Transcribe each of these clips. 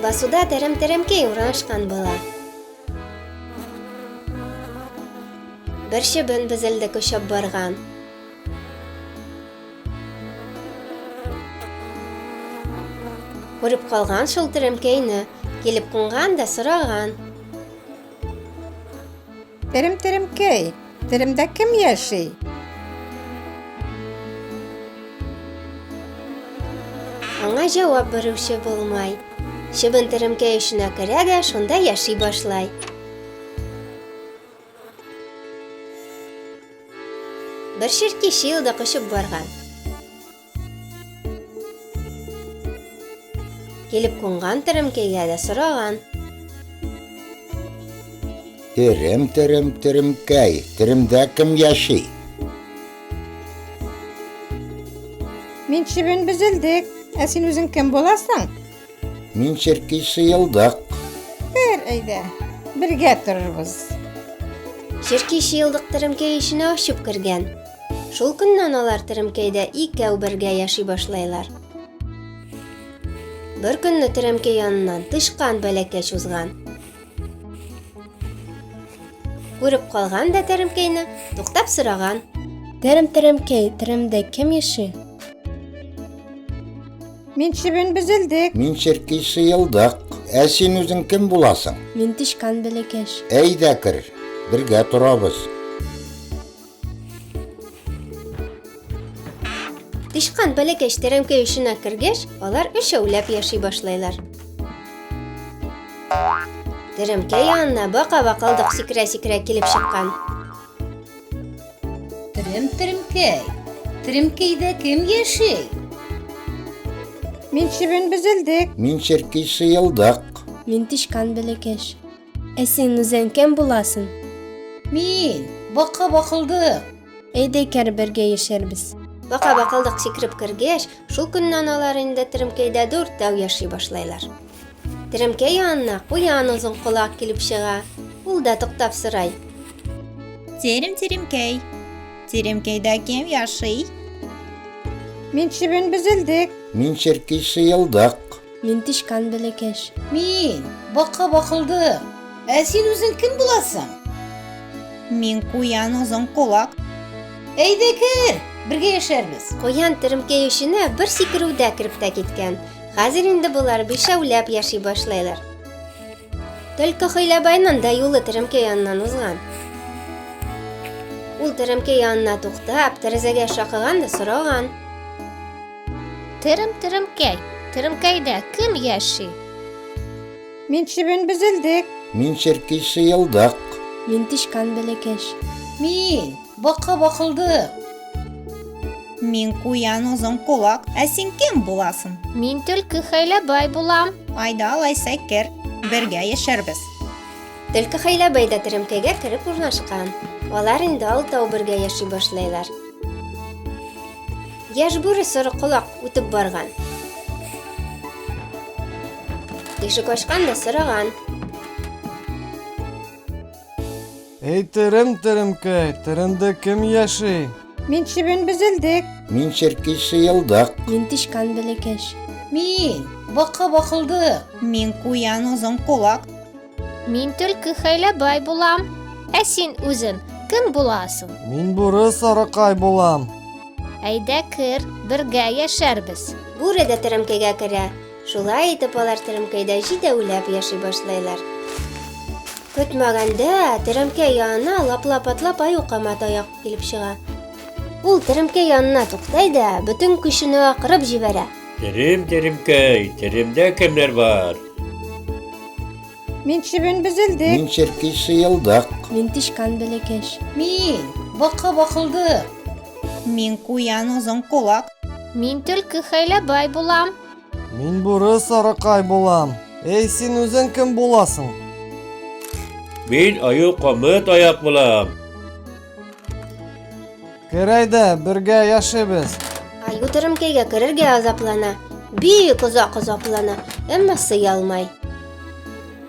Аласуда тәрем-тәремкәй урнашкан була. Бер чебен безелдек очып барган. Күреп калган шул тәремкәйне, килеп кунган да сораган. Тәрем-тәремкәй, тәремдә кем яши? Аңа җавап бирүче булмай. Чебен тәремкәй эченә керә дә шунда яши башлай. Бер ширки шилда кышып барган. Килеп кунган тәремкәйгә дә сораган. Тәремкәй, тәремдә кем яши? Мин чебен безелдек, ә син үзең кем буласың? Мин Ширки Шыйылдык. Бер әйдә, бергә торырбыз. Ширки шилдык тәремкәй эченә очып кергән. Шул көннән алар тәремкәйдә икәү бергә яши башлайлар. Бер көнне тәремкәй яныннан тышкан бәләкәч узган. Күреп калган да тәремкәйне туктап сораган. Тәремкәй, тәремдә кем яши? Мин чебен безелдек, Мин Ширки Шыйылдык. Ә син үзең кем буласың? Мин тышкан бәләкәч. Әйдә кер, бергә торабыз. Тышкан бәләкәч тәремкәй эченә кергәч, алар өчәүләп яши башлайлар. Тәремкәй янына бака-бакалдык сикерә-сикерә килеп чыккан. Тәремкәй, тәремкәйдә кем яши? мин чебен безелдек, Мин Ширки Шыйылдык. Мин тышкан бәләкәч. Ә син үзең кем буласың? Мин бака-бакылдык. Әйдә кер бергә яшәрбез. Бака-бакалдык сикереп кергәч, шул көннән алар инде тәремкәйдә дүртәү яши башлайлар. Тәремкәй янына куян озын колак килеп чыга. Ул да туктап сорай. Тәремкәй, тәремкәйдә кем яши? мин чебен безелдек, Мин Ширки Шыйылдык. Мин тышкан бәләкәч. Мин бака-бакылдык. Ә син үзең кем буласың? Мин куян озын колак. Әйдә кер, бергә яшәрбез. Куян тәремкәй эченә бер сикерүдә кереп тә киткән. Хәзер инде булар бишәүләп яши башлайлар. Төлке Хыйлабайның да юлы тәремкәй яныннан узган. Ул тәремкәй янына туктап, тәрәзәгә шакыган да сораган. Тәремкәй, тәремкәйдә кем яши? мин чебен безелдек, Мин Ширки Шыйылдык. Мин тышкан бәләкәч. Мин бака-бакылдык. Мин куян озын колак. Ә син кем буласың? Мин төлке Хыйлабай булам. Айда алайса кер, бергә яшәрбез. Төлке Хыйлабай да тәремкәйгә кереп урнашкан. Алар инде алтау бергә яши башлайлар. Яшь бүре соры колак үтеп барган. Ишек ачкан да сораган. Эй, тәремкәй, тәремдә кем яши? мин чебен безелдек, Мин Ширки Шыйылдык. Мин тышкан бәләкәч. Мин бака-бакылдык. Мин куян озын колак. Мин төлке Хыйлабай булам. Ә син үзең кем буласың? Мин бүре сарыкай булам. Әйдә кер, бергә яшәрбез. Бүре дә тәремкәйгә керә. Шулай итеп алар тәремкәйдә җидәүләп яши башлайлар. Көтмәгәндә тәремкәй янына лаплап-атлап Аюкама таяк килеп чыга. Ул тәремкәй янына туктый да бөтен көченә акырып җибәрә. Тәремкәй, тәремдә кемнәр бар? мин чебен безелдек, Мин Ширки Шыйылдык. Мин тышкан бәләкәч. Мин бака-бакылдык. Мин куян озын колак. Мин төлке Хыйлабай булам. Мин бүре сарыкай булам. Эй, син үзең кем буласың? Мин Аюкама таяк булам. Кер әйдә, бергә яшибез. Аю тәремкәйгә керергә азаплана. Бик озак азаплана, әмма сый алмай.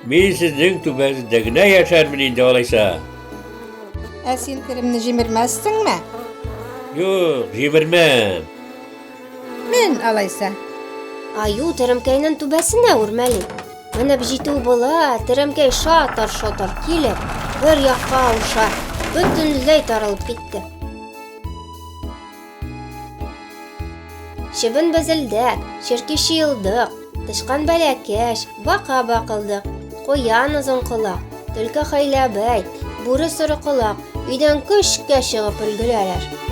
Мин сезнең түбәнездә генә яшәрмен инде алайса. ә син тәремне җимермәссеңме? Юк, җибәрмәм. Мен алайса. Аю тәремкәйнең түбәсенә үрмәли. Менеп җитү була, Тиремкәй шатыр-шотыр килеп, бер якка ауыша, бөтенләй таралып китте. Чебен безелдәк, черки чыелдык, тышкан бәләкәч, бака бакылдык, куян озын колак, төлке хәйләбәй, бүре соры колак, өйдән көчкә чыгып өлгерәләр.